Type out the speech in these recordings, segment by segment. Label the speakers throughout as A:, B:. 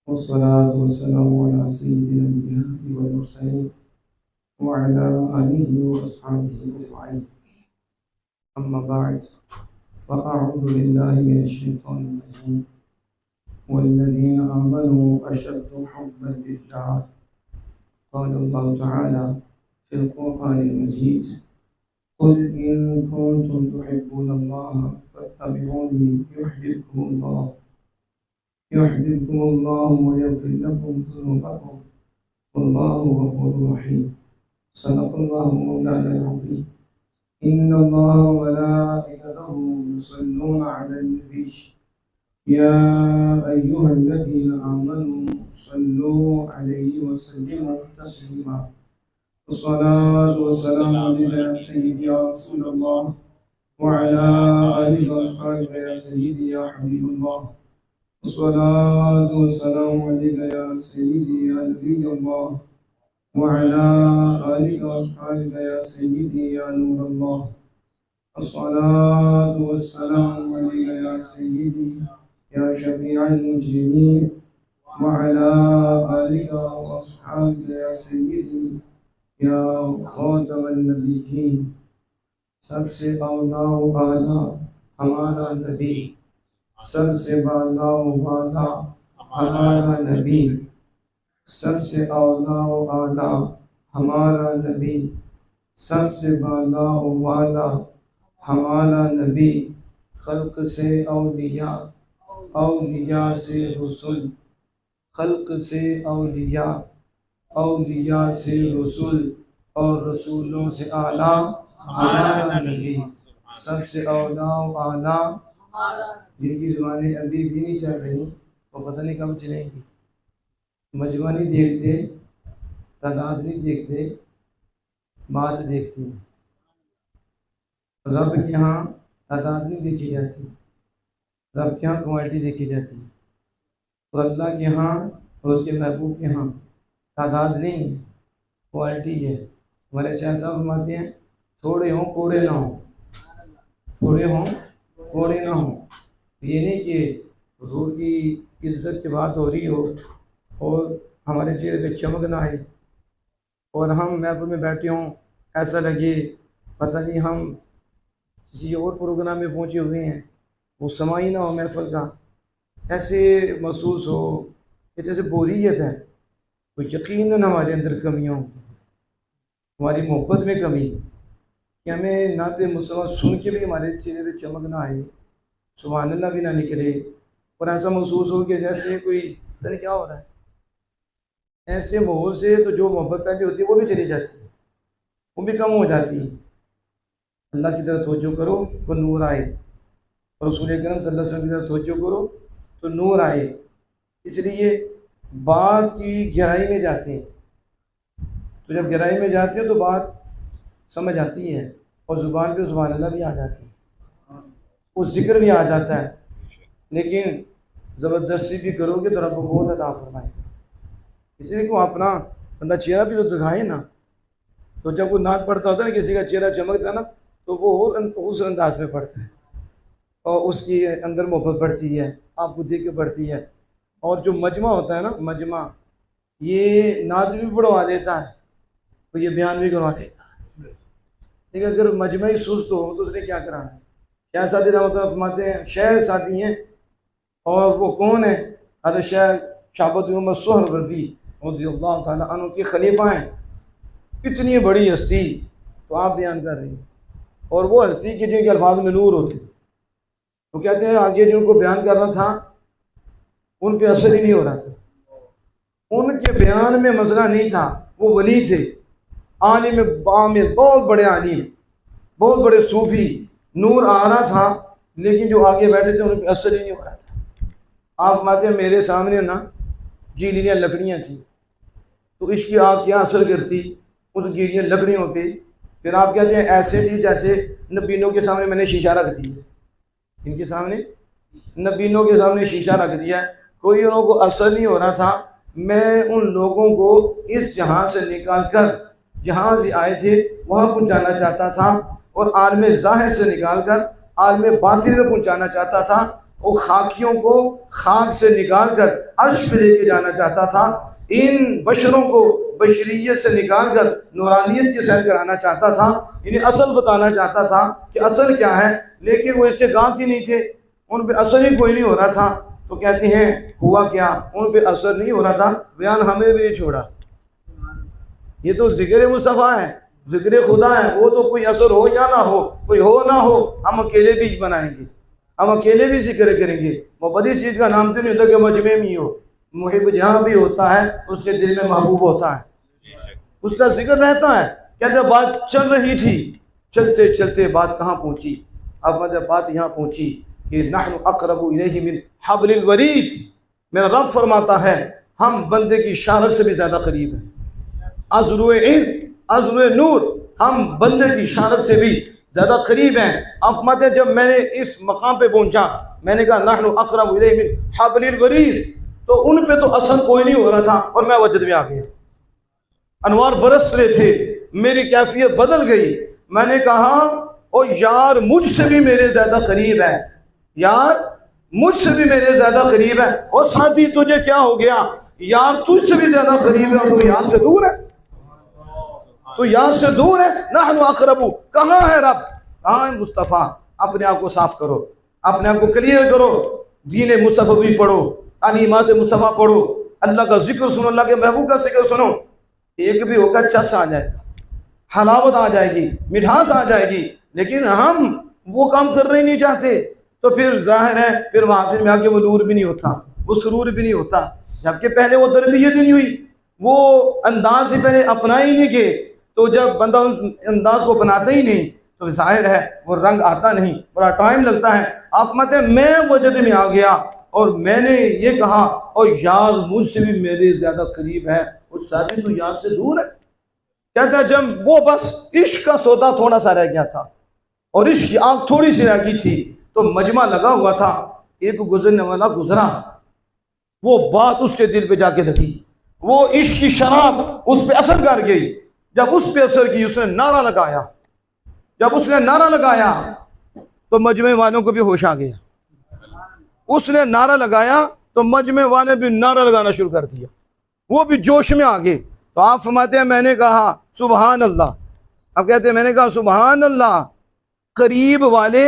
A: वस्सलातु वस्सलामु अला सय्यिदिल अंबिया'i वल मुरसलीन व अला आलिहि व अस्हाबिहि अजमईन। अम्मा बअद फ़अऊज़ु बिल्लाहि मिनश शैतानिर रजीम। वल्लज़ीना आमनू अशद्दु हुब्बन लिल्लाह। क़ाला अल्लाहु तआला फ़िल क़ुरआनिल मजीद क़ुल इन कुन्तुम तुहिब्बूनल्लाह फ़त्तबिऊनी युहब्बिकुमुल्लाह व यग़फिर लकुम ज़ुनूबकुम वल्लाहु गफ़ूरुर रहीम। सदक़ल्लाहु मौलाना अज़ीम। इन्नल्लाहा व मलाइकतहु युसल्लूना अलन नबी या अय्युहल्लज़ीना आमनू सल्लू अलैहि व सल्लिमू तस्लीमा। अस्सलातु वस्सलामु अलैका या सय्यिदी या रसूलल्लाह व अला आलिहि व अस्हाबिहि या सय्यिदी या हबीबल्लाह। अस्सलातु वस्सलामु अलैका या सय्यिदी या नबीयल्लाह व अला आलिहि व अस्हाबिहि या सय्यिदी या नूरल्लाह। अस्सलातु वस्सलामु अलैका या सय्यिदी या शफीअल मुजरिमीन व अला आलिका व अस्हाबिका या सय्यिदी या खातमन नबिय्यीन। सबसे आला हमारा नबी, सबसे बाला हमारा नबी, सबसे आला हमारा नबी, सबसे बाला हमारा नबी। खल्क से औलिया, औलिया से रसूल, खल्क से औलिया, औलिया से रसूल और रसूलों से आला हमारा नबी। सबसे आला जिनकी ज़ुबानें अभी भी नहीं चल रही वो पता नहीं कब चलेंगी। मजमा नहीं देखते, तादाद नहीं देखते, बात देखती है। रब के यहाँ तादाद नहीं देखी जाती, रब के यहाँ क्वालिटी देखी जाती है। और अल्लाह के यहाँ और उसके महबूब के यहाँ तादाद नहीं है, क्वालिटी है। हमारे शाह साहब फरमाते हैं थोड़े हों कोड़े ना हो, थोड़े हों कोड़े ना हो। ये नहीं कि हुजूर की इज्जत की बात हो रही हो और हमारे चेहरे पे चमक ना आए और हम महफिल में बैठे हों, ऐसा लगे पता नहीं हम किसी और प्रोग्राम में पहुँचे हुए हैं, वो समा ही ना हो महफिल का, ऐसे महसूस हो कि जैसे बोरियत है। तो यकीनन हमारे अंदर कमियाँ होंगी, हमारी मोहब्बत में कमी कि हमें नाते मुस्तफ़ा सुन के भी हमारे चेहरे पे चमक ना आए, सुभान अल्लाह भी ना निकले और ऐसा महसूस हो कि जैसे कोई पता नहीं क्या हो रहा है। ऐसे माहौल से तो जो मोहब्बत पहले होती है वो भी चली जाती है, वो भी कम हो जाती है। अल्लाह की तरफ तवज्जो करो तो नूर आए और रसूल अकरम सल्लल्लाहु अलैहि वसल्लम की तरफ तवज्जो करो तो नूर आए। इसलिए बात की गहराई में जाते हैं, तो जब गहराई में जाते हो तो बात समझ आती है और ज़ुबान पे सुभान अल्लाह भी आ जाती है, उस जिक्र भी आ जाता है। लेकिन ज़बरदस्ती भी करोगे तो रब बहुत अता फरमाएगा। इसलिए को अपना बंदा चेहरा भी तो दिखाए ना। तो जब वो नाक पड़ता होता है ना, किसी का चेहरा चमकता है ना, तो वो उस अंदाज में पड़ता है और उसकी अंदर मोहब्बत बढ़ती है, आपको देख के बढ़ती है। और जो मजमा होता है ना, मजमा ये नाज भी बढ़वा देता है तो ये बयान भी करवा देता है। लेकिन अगर मजमा ही सुस्त हो तो उसने क्या कराना है। शाह सादी रहमत फरमाते हैं, शहर सादी हैं और वो कौन है? हज़रत शाह शाबत मोहम्मद सोहरवर्दी रज़ियल्लाहु ताला अन्हु के खलीफा हैं। इतनी बड़ी हस्ती तो आप बयान कर रही हैं और वो हस्ती के जिनके अल्फाज में नूर होते, तो कहते हैं आगे जिनको बयान करना था उन पे असर ही नहीं हो रहा था, उनके बयान में मसला नहीं था। वो वली थे, आलिम बामिल, बहुत बड़े आलिम, बहुत बड़े सूफ़ी, नूर आ रहा था लेकिन जो आगे बैठे थे उन पे असर ही नहीं हो रहा था। आप माते मेरे सामने ना गीलियाँ लकड़ियाँ थी, तो इसकी आग क्या असर करती उस गीलियाँ लकड़ियों पे। फिर आप कहते हैं ऐसे थी जैसे नबीनों के सामने मैंने शीशा रख दिया, इनके सामने नबीनों के सामने शीशा रख दिया, कोई उन लोगों को असर नहीं हो रहा था। मैं उन लोगों को इस जहां से निकाल कर जहाँ से आए थे वहाँ पहुँचाना चाहता था और आलम ज़ाहिर से निकाल कर आलम बातिन में पहुँचाना चाहता था। वो खाकियों को खाक से निकाल कर अर्श पे लेके जाना चाहता था। इन बशरों को बशरियत से निकाल कर नूरानियत की सैर कराना चाहता था। इन्हें असल बताना चाहता था कि असल क्या है, लेकिन वो इसके गाँव की नहीं थे, उन पे असर ही कोई नहीं हो रहा था। तो कहते हैं हुआ क्या, उन पे असर नहीं हो रहा था, बयान हमें भी नहीं छोड़ा। ये तो जिक्र मुस्तफ़ा है, जिक्र खुदा है, वो तो कोई असर हो या ना हो, कोई हो ना हो, हम अकेले भी बनाएंगे, हम अकेले भी जिक्र करेंगे। मोहब्बत इस चीज़ का नाम तो नहीं होता कि मजमे में ही हो, मुहिब जहाँ भी होता है उसके दिल में महबूब होता है, उसका जिक्र रहता है। कहते बात चल रही थी, चलते चलते बात कहाँ पहुँची। अब मतलब बात यहाँ पहुँची कि नहनु अक़रबु इलैहि मिन हब्लिल वरीद, मेरा रब फरमाता है हम बंदे की शारक से भी ज़्यादा करीब हैं। अज़रुए इल्म अज़रुए नूर, हम बंदे की शारक से भी ज़्यादा करीब हैं। अफमत जब मैंने इस मकाम पे पहुँचा, मैंने कहा नहनु अक़रबु इलैहि मिन हब्लिल वरीद, तो उन पे तो असर कोई नहीं हो रहा था और मैं वजद में आ गया। अनवार बरस रहे थे, मेरी कैफियत बदल गई। मैंने कहा ओ यार मुझसे भी मेरे ज़्यादा करीब है, यार मुझसे भी मेरे ज़्यादा करीब है। और साथी तुझे क्या हो गया यार, तुझसे भी ज़्यादा करीब है, तो यार से दूर है, तो यार से दूर है। नहनु अक़रबु, कहाँ है रब, कहाँ है मुस्तफ़ा। अपने आप को साफ करो, अपने आप को क्लियर करो, दीन मुस्तफ़ा भी पढ़ो, तालीमात मुस्तफ़ा पढ़ो, अल्लाह का जिक्र सुनो, अल्लाह के महबूब का जिक्र सुनो। एक भी होगा चस आ जाएगा, हलावत आ जाएगी, मिठास आ जाएगी। लेकिन हम वो काम करना ही नहीं चाहते, तो फिर जाहिर है फिर महफिल में आके वो नूर भी नहीं होता, वो सुरूर भी नहीं होता। जबकि पहले वो तरबियत ही नहीं हुई, वो अंदाज ही पहले अपना ही नहीं गए। तो जब बंदा उस अंदाज को अपनाता ही नहीं तो जाहिर है वो रंग आता नहीं, बड़ा टाइम लगता है। आप मत मैं वजद में आ गया और मैंने ये कहा और यार मुझसे भी मेरे ज़्यादा करीब है, उस साथी तो यार से दूर है। कहता जब वो बस इश्क का सौदा थोड़ा सा रह गया था और इश्क की आग थोड़ी सी रह गई थी, तो मजमा लगा हुआ था, एक गुजरने वाला गुजरा, वो बात उसके दिल पे जाके लगी, वो इश्क की शराब उस पर असर कर गई। जब उस पे असर की उसने नारा लगाया, जब उसने नारा लगाया तो मजमे वालों को भी होश आ गया। उसने नारा लगाया तो मजमे वाले भी नारा लगाना शुरू कर दिया, वो भी जोश में आ गए। तो आप फरमाते हैं मैंने कहा सुबहान अल्लाह। अब कहते हैं मैंने कहा सुबहान अल्लाह, करीब वाले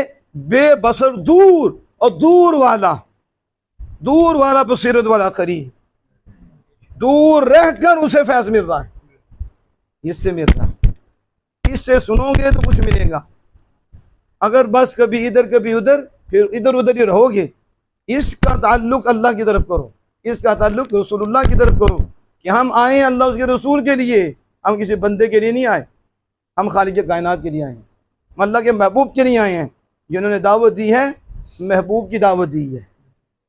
A: बेबसर दूर और दूर वाला बसीरत वाला करीब, दूर रहकर उसे फैज मिल रहा है, इससे मिल रहा है, इससे सुनोगे तो कुछ मिलेगा। अगर बस कभी इधर कभी उधर, फिर इधर उधर ही रहोगे। इसका ताल्लुक अल्लाह की तरफ करो, इसका ताल्लुक रसूलुल्लाह की तरफ करो कि हम आए अल्लाह उसके रसूल के लिए, हम किसी बंदे के लिए नहीं आए, हम खालिक कायनात के लिए आए हैं, हम अल्लाह के महबूब के लिए आए हैं, जिन्होंने दावत दी है, महबूब की दावत दी है,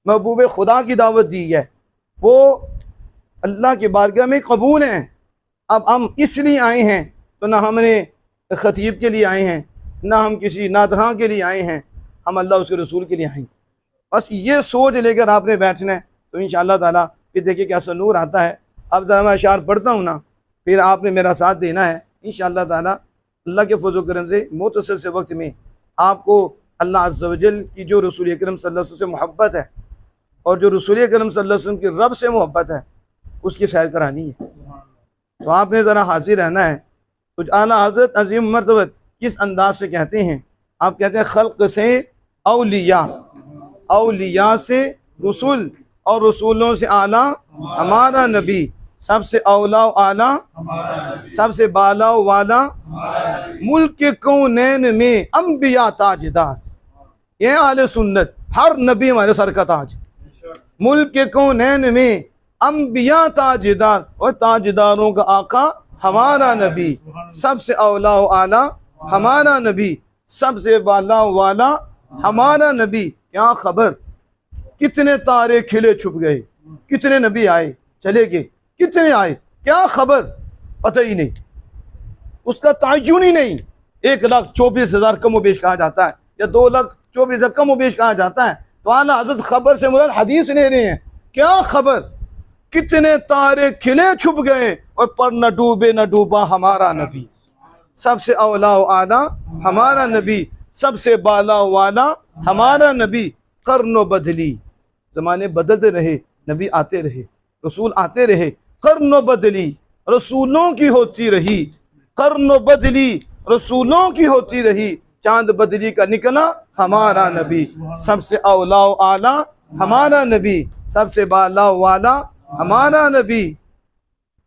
A: महबूब खुदा की दावत दी है, वो अल्लाह के बारगाह में कबूल हैं। अब हम इसलिए आए हैं, तो ना हमने खतीब के लिए आए हैं, ना हम किसी नादहाँ के लिए आए हैं, हम अल्लाह उसके रसूल के लिए आए हैं। बस ये सोच लेकर आपने बैठना है, तो इंशाअल्लाह ताला फिर देखिए कैसा नूर आता है। अब ज़रा मैं अशार पढ़ता हूँ ना, फिर आपने मेरा साथ देना है इंशाअल्लाह ताला। अल्लाह के फज़ल करम से मुख्तसर से वक्त में आपको अल्लाह अज़्ज़ व जल की जो रसूल अकरम सल्लल्लाहु अलैहि वसल्लम से मोहब्बत है और जो रसूल अकरम सल्लल्लाहु अलैहि वसल्लम की रब से मोहब्बत है, उसकी सैर करानी है। तो आपने ज़रा हाजिर रहना है। कुछ आला हज़रत अज़ीम मर्तबत किस अंदाज से कहते हैं, आप कहते हैं खल्क़ से औलिया, औलिया से रसूल और रसूलों से आला हमारा नबी, सबसे औला आला सबसे बाला वाला, मुल्क के कौनैन में अंबिया ताजदार। ये आले सुन्नत, हर नबी हमारे सर का ताज। मुल्क के कौनैन में अंबिया ताजदार और ताजदारों का आका हमारा नबी, सबसे औला आला हमारा नबी, सबसे बाला वाला हमारा नबी। क्या खबर कितने तारे खिले छुप गए, कितने नबी आए चले गए, कितने आए क्या खबर पता ही नहीं, उसका ताजुन ही नहीं। 1,24,000 कम बेश कहा जाता है या 2,24,000 कम बेश कहा जाता है। तो आला हज़रत खबर से मुराद हदीस ले रहे हैं। क्या खबर कितने तारे खिले छुप गए और पर न डूबे न डूबा हमारा नबी, सबसे औला आला हमारा नबी, सबसे बाला वाला हमारा नबी।
B: कर्न बदली, ज़माने बदलते रहे, नबी आते रहे, रसूल आते रहे, कर्न बदली रसूलों की होती रही, कर्न बदली रसूलों की होती रही, चांद बदली का निकला हमारा नबी, सबसे औला आला हमारा नबी, सबसे बाला वाला हमारा नबी।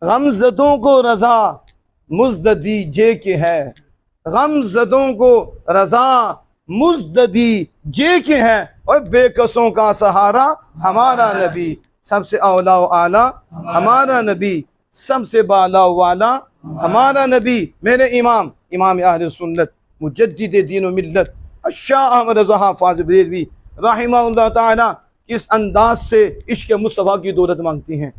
B: गमज़दों को रजा मुज़ददी जे के है, गमज़दों को रजा मुज़ददी जे के है, और बेकसों का सहारा हमारा नबी, सबसे औला आला हमारा नबी, सबसे बाला वाला हमारा नबी। मेरे इमाम इमाम अहले सुन्नत मुजद्दिद दीन व मिल्लत शाह अहमद रज़ा हाफ़िज़ बरेलवी रहमहुल्लाह ताला किस अंदाज से इश्क़ मुस्तफ़ा की दौलत मांगती हैं,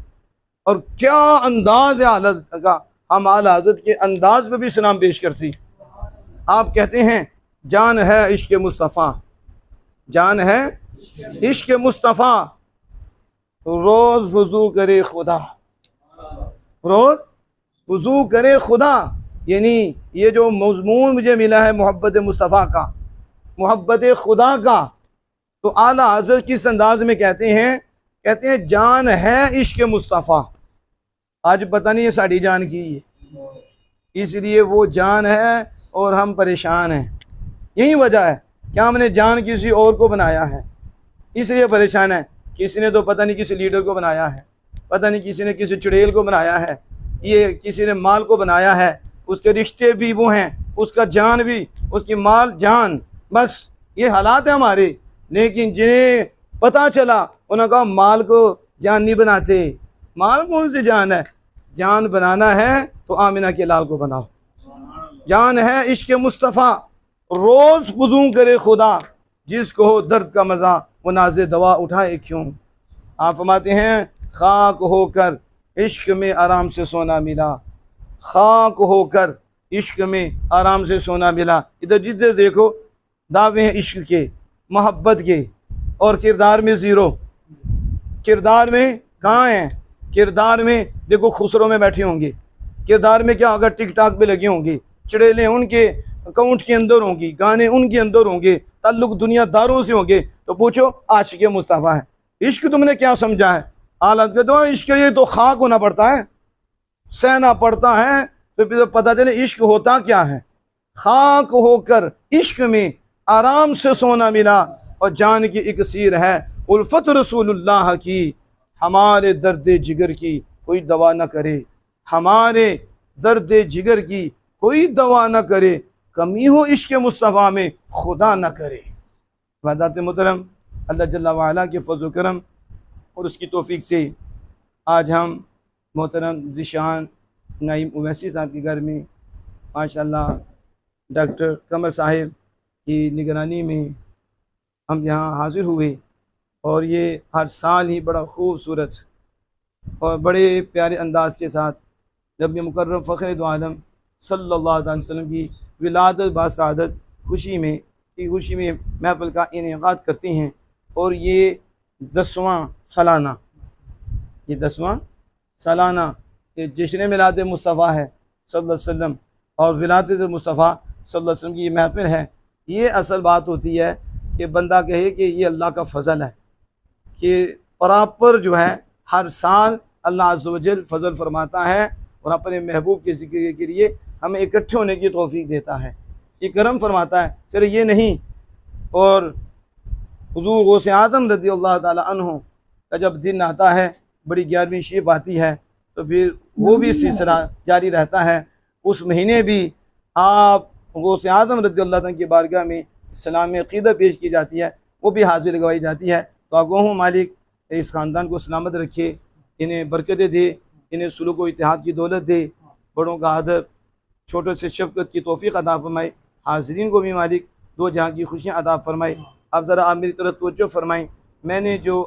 B: और क्या अंदाज है आला का। हम आला हज़रत के अंदाज में भी सलाम पेश करती। आप कहते हैं जान है इश्क़ मुस्तफ़ा, जान है इश्क़ मुस्तफ़ा, रोज़ वज़ू करे खुदा, रोज़ वज़ू करे खुदा। यानी ये जो मज़मून मुझे मिला है मोहब्बत मुस्तफ़ा का, मोहब्बत खुदा का, तो आला हज़रत किस अंदाज में कहते हैं जान है इश्क़ मुस्तफ़ा। आज पता नहीं है साड़ी जान की है, इसलिए वो जान है और हम परेशान हैं। यही वजह है कि हमने जान किसी और को बनाया है, इसलिए परेशान है। किसी ने तो पता नहीं किसी लीडर को बनाया है, पता नहीं किसी ने किसी चुड़ैल को बनाया है, ये किसी ने माल को बनाया है, उसके रिश्ते भी वो हैं, उसका जान भी, उसकी माल जान, बस ये हालात है हमारे। लेकिन जिन्हें पता चला उन्होंने कहा माल को जान नहीं बनाते, माल कौन सी जान है, जान बनाना है तो आमिना के लाल को बनाओ। जान है इश्क़ मुस्तफ़ा, रोज़ वज़ू करे खुदा, जिसको हो दर्द का मज़ा वो नाज़े दवा उठाए क्यों। आप फरमाते हैं खाक होकर इश्क़ में आराम से सोना मिला, खाक होकर इश्क़ में आराम से सोना मिला। इधर जिधर देखो दावे हैं इश्क़ के, मोहब्बत के, और किरदार में ज़ीरो। किरदार में कहाँ हैं, किरदार में देखो खुसरो में बैठे होंगे, किरदार में क्या होगा, टिक टाक पे लगे होंगे, चुड़ैलें उनके अकाउंट के अंदर होंगी, गाने उनके अंदर होंगे, ताल्लुक दुनियादारों से होंगे। तो पूछो आशिक़ मुस्तफ़ा है, इश्क़ तुमने क्या समझा है। हालत के तो इश्क़ के लिए तो खाक होना पड़ता है, सहना पड़ता है, तो फिर पता चले इश्क़ होता क्या है। खाक होकर इश्क़ में आराम से सोना मिला, और जान की इकसीर है उल्फत रसूलुल्लाह की, हमारे दर्द जिगर की कोई दवा न करे, हमारे दर्द जिगर की कोई दवा न करे, कमी हो इश्क़ मुस्तफ़ा में खुदा न करे। वादात मोहतरम, अल्लाह जल्ला वाला के फज़्ल करम और उसकी तौफ़ीक़ से आज हम मोहतरम ज़िशान नईम उवैसी साहब के घर में माशाअल्लाह डॉक्टर कमर साहिब की निगरानी में हम यहाँ हाज़िर हुए, और ये हर साल ही बड़ा खूबसूरत और बड़े प्यारे अंदाज़ के साथ जब ये मुकर्रम फ़ख्र दो आलम सल्लल्लाहु अलैहि वसल्लम की विलादत बासआदत खुशी में महफ़िल का इनेकाद करते हैं। और ये 10वां सालाना, ये 10वां सालाना ये जश्न मिलाद मुस्तफ़ा है सल्लल्लाहु अलैहि वसल्लम, और विलादत मुस्तफ़ा सल्लल्लाहु अलैहि वसल्लम की ये महफ़िल है। ये असल बात होती है कि बंदा कहे कि ये अल्लाह का फ़ज़ल है, कि प्रॉपर जो है हर साल अल्लाह अज़्ज़ व जल फ़ज़ल फरमाता है और अपने महबूब के ज़िक्र के लिए हमें इकट्ठे होने की तौफ़ीक़ देता है, ये करम फरमाता है। सिर्फ ये नहीं, और हुज़ूर गौसे आज़म रज़ियल्लाहु ताला अन्हु का जब दिन आता है, बड़ी 11वीं शब आती है, तो फिर वो भी सिलसिला जारी रहता है। उस महीने भी आप गौसे आज़म रज़ियल्लाहु ताला की बारगाह में सलाम अक़ीदा पेश की जाती है, वो भी हाज़िर लगवाई जाती है। तो आगों मालिक इस ख़ानदान को सलामत रखे, इन्हें बरकतें दे, इन्हें सुलूक व इत्तेहाद की दौलत दे, बड़ों का अदब, छोटों से शफ़क़त की तौफ़ीक़ अता फ़रमाए, हाज़रीन को भी मालिक दो जहाँ की खुशियाँ अता फ़रमाए। अब ज़रा आप मेरी तरफ तवज्जो फ़रमाएँ। मैंने जो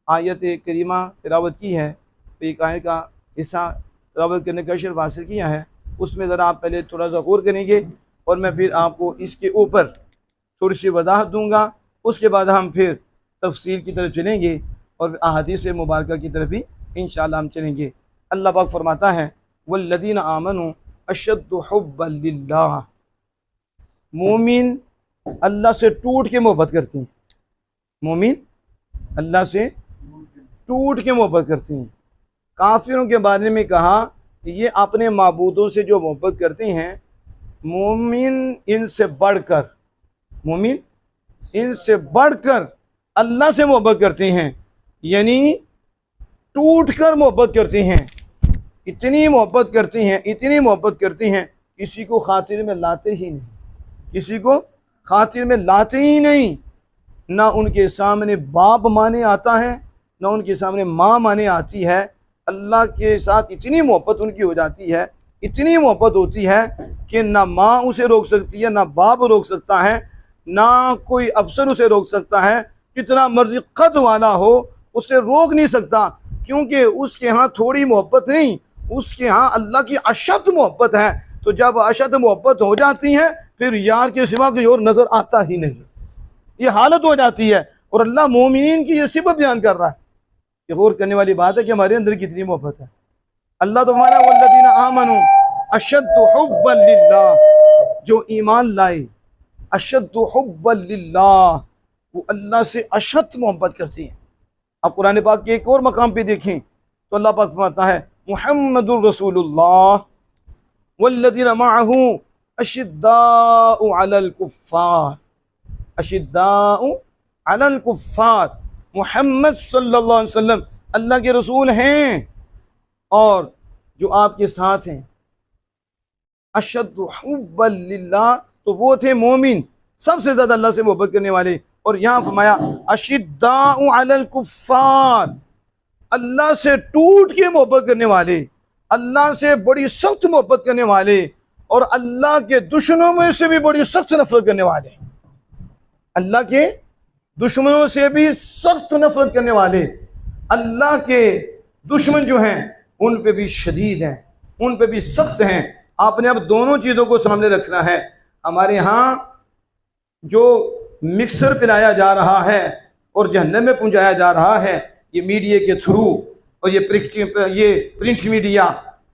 B: आयत करीमा तिलावत की है, तो एक आयत का हिस्सा तिलावत करने का शर्फ़ हासिल किया है, उसमें ज़रा आप पहले थोड़ा सा गौर करेंगे, और मैं फिर आपको इसके ऊपर थोड़ी सी वज़ाहत दूँगा। उसके बाद हम फिर तफसील की तरफ चलेंगे और अहादीस मुबारक की तरफ भी इंशाअल्लाह हम चलेंगे। अल्लाह पाक फरमाता है वल्लज़ीना आमनू अशद्दु हुब्बन लिल्लाह, मोमिन अल्लाह से टूट के मोहब्बत करते हैं, मोमिन अल्लाह से टूट के मोहब्बत करते हैं। काफिरों के बारे में कहा ये अपने माबूदों से जो मोहब्बत करते हैं, मोमिन इनसे बढ़कर, मोमिन इनसे बढ़कर अल्लाह से मोहब्बत करते हैं, यानी टूट कर मोहब्बत करते हैं। इतनी मोहब्बत करते हैं, इतनी मोहब्बत करते हैं, किसी को खातिर में लाते ही नहीं, किसी को खातिर में लाते ही नहीं। ना उनके सामने बाप माने आता है, ना उनके सामने माँ माने आती है। अल्लाह के साथ इतनी मोहब्बत उनकी हो जाती है, इतनी मोहब्बत होती है कि ना माँ उसे रोक सकती है, ना बाप रोक सकता है, ना कोई अफसर उसे रोक सकता है। कितना मर्जी कद वाला हो उसे रोक नहीं सकता, क्योंकि उसके यहाँ थोड़ी मोहब्बत नहीं, उसके यहाँ अल्लाह की अशद मोहब्बत है। तो जब अशद मोहब्बत हो जाती है फिर यार के सिवा कोई और नज़र आता ही नहीं, ये हालत हो जाती है। और अल्लाह मोमिनीन की ये सिफत बयान कर रहा है। ये गौर करने वाली बात है कि हमारे अंदर कितनी मोहब्बत है। अल्लाह तो हमारा वल्लज़ीना आमनू अशद्दु हुब्बन लिल्लाह, जो ईमान लाए अशद्दु हुब्बन लिल्लाह, वो अल्लाह से अशद मोहब्बत करती हैं। अब कुरान पाक के एक और मकाम पे देखें तो अल्लाह पाक फरमाता है मुहम्मदुर रसूलुल्लाह वल्लज़ीना मअहू अशिद्दाउ अलल कुफ्फार, अशिद्दाउ अलल कुफ्फार। मुहम्मद सल्लल्लाहु अलैहि वसल्लम अल्लाह के रसूल हैं और जो आपके साथ हैं अशद्दु हुब्बन लिल्लाह, तो वो थे मोमिन, सबसे ज़्यादा अल्लाह से मोहब्बत करने वाले। और यहाँ फरमाया अशिद्दाउ अलल कुफ्फार, अल्लाह से टूट के मोहब्बत करने वाले, अल्लाह से बड़ी सख्त मोहब्बत करने वाले, और अल्लाह के दुश्मनों में से भी बड़ी सख्त नफरत करने वाले, अल्लाह के दुश्मनों से भी सख्त नफरत करने वाले। अल्लाह के दुश्मन जो हैं उन पे भी शदीद हैं, उन पे भी सख्त हैं। आपने अब दोनों चीज़ों को सामने रखना है। हमारे यहाँ जो मिक्सर पिलाया जा रहा है और जहन्नम में पहुँचाया जा रहा है, ये मीडिया के थ्रू, और ये प्रिंट मीडिया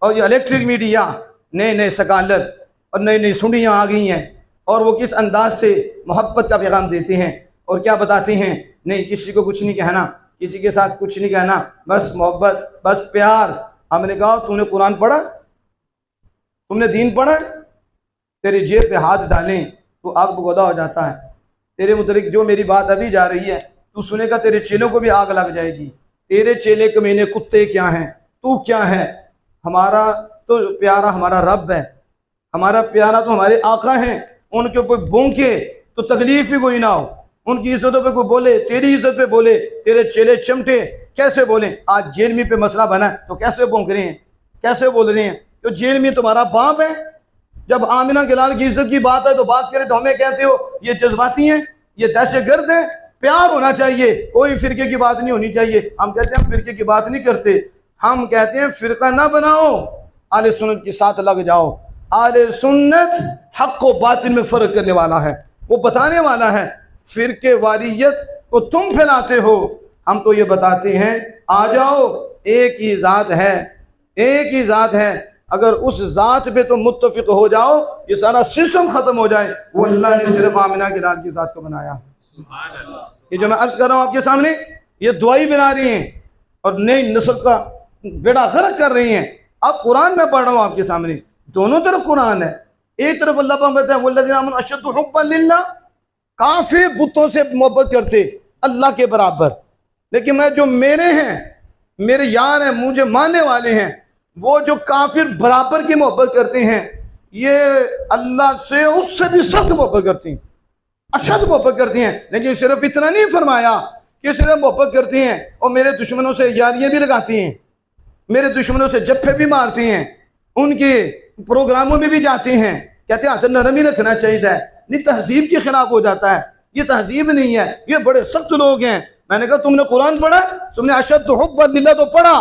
B: और ये इलेक्ट्रिक मीडिया, नए नए सकालत और नई नई सुंडियाँ आ गई हैं, और वो किस अंदाज से मोहब्बत का पैगाम देते हैं और क्या बताते हैं, नहीं किसी को कुछ नहीं कहना, किसी के साथ कुछ नहीं कहना, बस मोहब्बत, बस प्यार। हमने कहा तूने कुरान पढ़ा, तुमने दीन पढ़ा, तेरी जेब पे हाथ डालें तो आग बगौदा हो जाता है। तेरे मुतलिक जो मेरी बात अभी जा रही है तू सुनेगा, तेरे चेलों को भी आग लग जाएगी। तेरे चेले कमीने कुत्ते क्या हैं, तू क्या है। हमारा तो प्यारा हमारा रब है, हमारा प्यारा तो हमारे आका हैं। उनके ऊपर भूखे तो तकलीफ ही कोई ना हो, उनकी इज्जतों पे कोई बोले, तेरी इज्जत पे बोले, तेरे चेले चमटे कैसे बोले। आज जेल में पे मसला बना तो कैसे भौंक रहे हैं, कैसे बोल रहे हैं। तो जेल में तुम्हारा बाप है, जब आमिना के लाल की इज्जत की बात है तो बात करे तो हमें कहते हो ये जज्बाती हैं, ये दहशतगर्द हैं। प्यार होना चाहिए, कोई फिरके की बात नहीं होनी चाहिए। हम कहते हैं फिरके की बात नहीं करते, हम कहते हैं फिरका ना बनाओ, आले सुन्नत के साथ लग जाओ। आले सुन्नत हक व बातिल में फर्क करने वाला है, वो बताने वाला है। फिरके वारियत को तुम फैलाते हो, हम तो ये बताते हैं आ जाओ, एक ही ज़ात है, एक ही ज़ात है। अगर उस ज़ात पे तुम मुत्तफिक हो जाओ, ये सारा सिस्टम ख़त्म हो जाए। वो अल्लाह ने सिर्फ आमिना के लाल की ज़ात को बनाया। ये जो मैं अर्ज कर रहा हूँ आपके सामने, ये दुआई बना रही हैं और नई नस्ल का बेड़ा गर्क कर रही हैं। अब कुरान में पढ़ रहा हूँ आपके सामने, दोनों तरफ कुरान है। एक तरफ अल्लाह पाक कहता है वल्लज़ीना आमनू अशद्दु हुब्बन लिल्लाह, काफिर बुतों से मोहब्बत करते अल्लाह के बराबर। लेकिन मैं जो मेरे हैं, मेरे यार हैं, मुझे मानने वाले हैं, वो जो काफिर बराबर की मोहब्बत करते हैं, ये अल्लाह से उससे भी सख्त मोहब्बत करती हैं, अशद मोहब्बत करती हैं। लेकिन सिर्फ इतना नहीं फरमाया कि सिर्फ मोहब्बत करती हैं और मेरे दुश्मनों से यारियाँ भी लगाती हैं, मेरे दुश्मनों से जफ्फे भी मारती हैं, उनके प्रोग्रामों में भी जाते हैं। कहते हैं हाथ नरम ही रखना चाहिए, नहीं तहजीब के खिलाफ हो जाता है। ये तहजीब नहीं है, ये बड़े सख्त लोग हैं। मैंने कहा तुमने कुरान पढ़ा, तुमने अशद्दु हुब्बन लिल्लाह तो पढ़ा,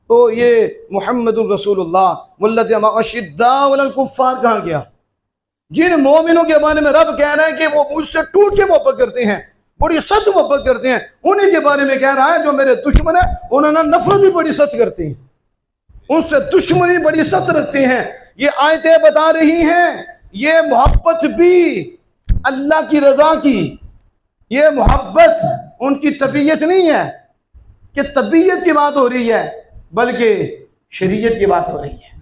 B: तो ये मुहम्मदुर रसूलुल्लाह वल्लज़ीना मअहू अशिद्दाउ अलल कुफ्फार कहाँ गया। जिन मोमिनों के बारे में रब कह रहा है कि वो मुझसे टूट के मोहब्बत करते हैं, बड़ी सख्त मोहब्बत करते हैं, उन्हीं के बारे में कह रहा है जो मेरे दुश्मन है उन्होंने नफरत भी बड़ी सख्त करते हैं, उनसे दुश्मनी बड़ी सख्त रखते हैं। ये आयतें बता रही हैं ये मोहब्बत भी अल्लाह की रजा की, ये मोहब्बत उनकी तबीयत नहीं है कि तबीयत की बात हो रही है, बल्कि शरीयत की बात हो रही है।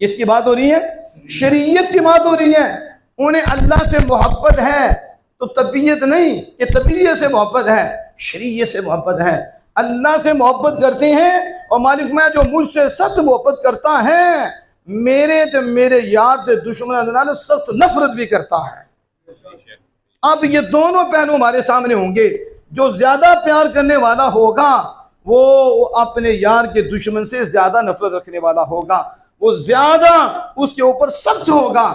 B: किसकी बात हो रही है? शरीयत की बात हो रही है। उन्हें अल्लाह से मोहब्बत है तो तबीयत नहीं कि तबीयत से मोहब्बत है, शरीयत से मोहब्बत है। अल्लाह से मोहब्बत करते हैं और मालिक में जो मुझसे सख्त मोहब्बत करता है, मेरे यार ते दुश्मन सख्त नफरत भी करता है। अब ये दोनों पहलू हमारे सामने होंगे। जो ज्यादा प्यार करने वाला होगा वो अपने यार के दुश्मन से ज्यादा नफरत रखने वाला होगा, वो ज्यादा उसके ऊपर सख्त होगा,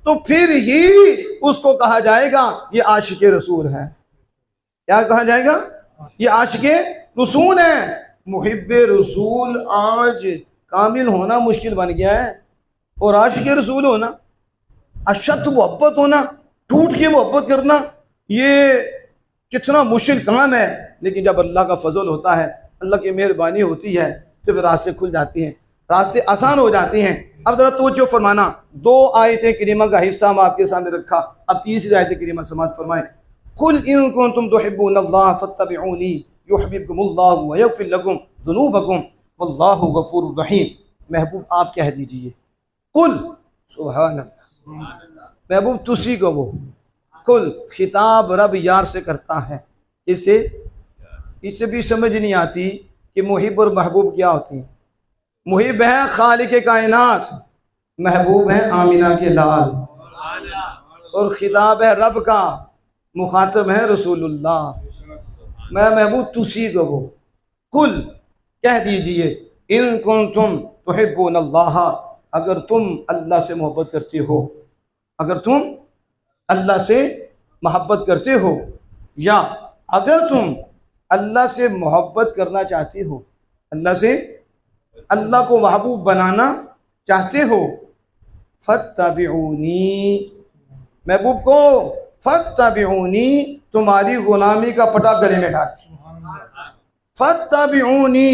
B: तो फिर ही उसको कहा जाएगा ये आशिक़े रसूल है। क्या कहा जाएगा? ये आशिक़े रसूल है। मुहिब्बे रसूल आज कामिल होना मुश्किल बन गया है, और आशिक़े रसूल होना, अशद मोहब्बत होना, टूट के मोहब्बत करना, ये कितना मुश्किल काम है। लेकिन जब अल्लाह का फजल होता है, अल्लाह की मेहरबानी होती है, तो फिर रास्ते खुल जाती हैं, रास्ते आसान हो जाते हैं। अब जरा तवज्जो फरमाना, 2 आयत करीमा का हिस्सा मैं आपके सामने रखा। अब तीसरी आयत करीमा समाअत फरमाएं। कुल इन कुंतुम तुहिब्बूनल्लाह फत्तबिऊनी युहब्बिबकुमुल्लाहु व यगफिर लकुम ज़ुनूबकुम वल्लाहु गफूरुर रहीम। महबूब आप कह दीजिए, कुल, सुभान अल्लाह, महबूब तुसी को वो कुल खिताब रब यार से करता है। इससे भी समझ नहीं आती कि मुहिब और महबूब क्या होती है। मुहिब है खालिक कायनात, महबूब है आमिना के लाल, और खिताब है रब का, मुखातब है रसूलुल्लाह। मैं महबूब तुसी को वो कुल कह दीजिए, इन कुंतुम तुहिब्बूनल्लाह, अगर तुम अल्लाह से मोहब्बत करते हो, अगर तुम अल्लाह से मोहब्बत करते हो, या अगर तुम अल्लाह से मोहब्बत करना चाहते हो, अल्लाह से अल्लाह को महबूब बनाना चाहते हो, फत्तबिऊनी, महबूब को फत्तबिऊनी, तुम्हारी गुलामी का पटा गले में डाल, फत्तबिऊनी,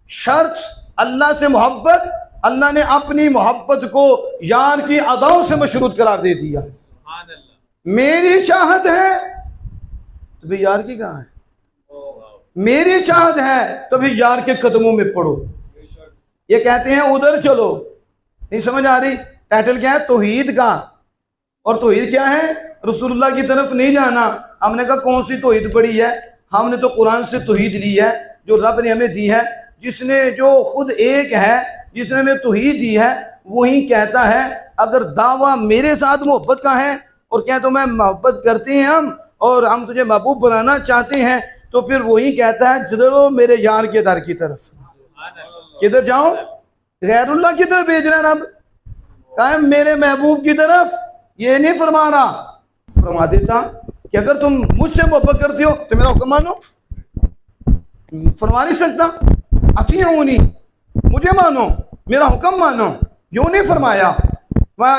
B: शर्त अल्लाह से मोहब्बत, अल्लाह ने अपनी मोहब्बत को यार की अदाओं से मशरूत करार दे दिया। मेरी चाहत है तो भी यार की कहाँ है? मेरी चाहत है तो भी यार के कदमों में पड़ो। ये कहते हैं उधर चलो, नहीं समझ आ रही? टाइटल क्या है? तौहीद का। और तौहीद क्या है? रसूलुल्लाह की तरफ नहीं जाना। हमने कहा कौन सी तौहीद पढ़ी है? हमने तो कुरान से तौहीद ली है जो रब ने हमें दी है, जिसने जो खुद एक है, जिसने हमें तौहीद दी है, वही कहता है अगर दावा मेरे साथ मोहब्बत का है और क्या तो मैं मोहब्बत करते हैं हम और हम तुझे महबूब बनाना चाहते हैं, तो फिर वही कहता है चलो मेरे यार के दर की तरफ। किधर जाओ? गैरुल्लाह की तरफ भेज रहा है रब, कहा मेरे महबूब की तरफ। ये नहीं फरमा रहा, फरमा देता कि अगर तुम मुझसे मोहब्बत करते हो तो मेरा हुक्म मानो। फरमा नहीं सकता अतीऊनी, मुझे मानो, मेरा हुक्म मानो, यूं नहीं फरमाया।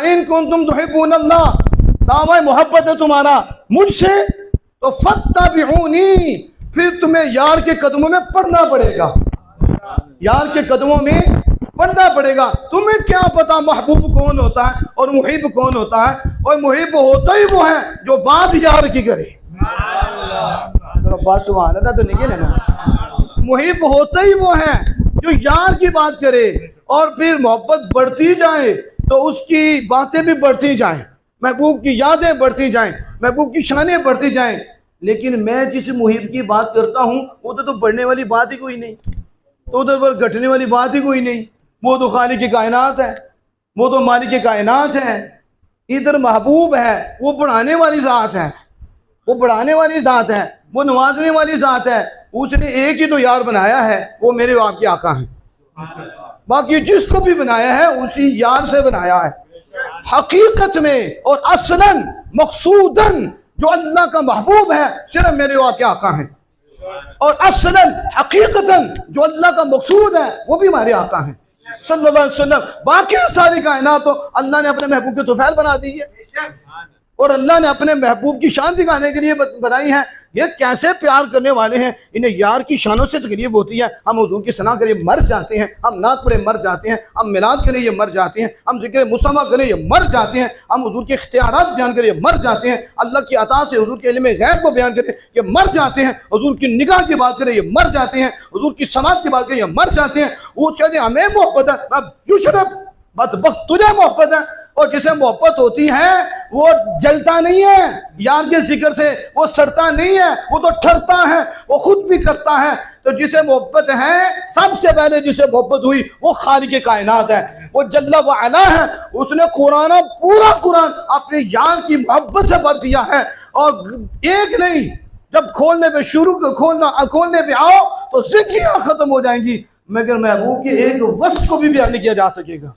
B: इन कुंतुम तुहिब्बूनल्लाह, दावा मोहब्बत है तुम्हारा मुझसे, तो फत्तबिऊनी, फिर तुम्हें यार के कदमों में पड़ना पड़ेगा, यार के कदमों में पड़ना पड़ेगा। तुम्हें क्या पता महबूब कौन होता है और मुहिब कौन होता है? और मुहिब होता ही वो है जो बात यार की करे। बात सुभान अल्लाह तो नहीं लेना। मुहिब होता ही वो है जो यार की बात करे, और फिर मोहब्बत बढ़ती जाए तो उसकी बातें भी बढ़ती जाएं, महबूब की यादें बढ़ती जाएं, महबूब की शानें बढ़ती जाएं। लेकिन मैं जिस मुहिब की बात करता हूँ उधर तो बढ़ने वाली बात ही कोई नहीं, तो उधर पर घटने वाली बात ही कोई नहीं। वो तो खालिक की कायनात है, वो तो मालिक की कायनात है। इधर महबूब है, वो बढ़ाने वाली ज़ात है, वो बढ़ाने वाली ज़ात है, वो नवाजने वाली ज़ात है। उसने एक ही तो यार बनाया है, वो मेरे आपके आका है। बाकी जिसको भी बनाया है उसी यार से बनाया है। हकीकत में और असलन मकसूदन जो अल्लाह का महबूब है सिर्फ मेरे आपके आका है, और असलन हकीकतन जो अल्लाह का मकसूद है वो भी हमारे आका हैं सल्लल्लाहु अलैहि वसल्लम। बाकी सारी कायनात तो अल्लाह ने अपने महबूब के तोफैल बना दी है, और अल्लाह ने अपने महबूब की शान दिखाने के लिए बनाई है ये कैसे प्यार करने वाले हैं, इन्हें यार की शानों से तकरीब होती है। हम हुजूर की सना करें मर जाते हैं, हम नात पढ़े मर जाते हैं, हम मिलाद करें ये मर जाते हैं, हम जिक्र मुसम्मा करें ये मर जाते हैं, हम हुजूर के इख्तियारात बयान करें ये मर जाते हैं, अल्लाह की अता से हुजूर के इल्म गैब को बयान करें ये मर जाते हैं, हुजूर की निगाह की बात करें ये मर जाते हैं, हुजूर की समात की बात करें ये मर जाते हैं। वो कहते हैं हमें मोहब्बत है, बदबख्त तुझे मोहब्बत है। और जिसे मोहब्बत होती है वो जलता नहीं है यार के जिक्र से, वो सड़ता नहीं है, वो तो ठरता है, वो खुद भी करता है। तो जिसे मोहब्बत है, सबसे पहले जिसे मोहब्बत हुई वो खालिक कायनात है, वो जल्ला व अला है। उसने कुरान, पूरा कुरान अपने यार की मोहब्बत से भर दिया है। और एक नहीं, जब खोलने पे आओ तो जिंदगियां खत्म हो जाएंगी, मगर महबूब के एक वस्फ को भी बयान नहीं किया जा सकेगा।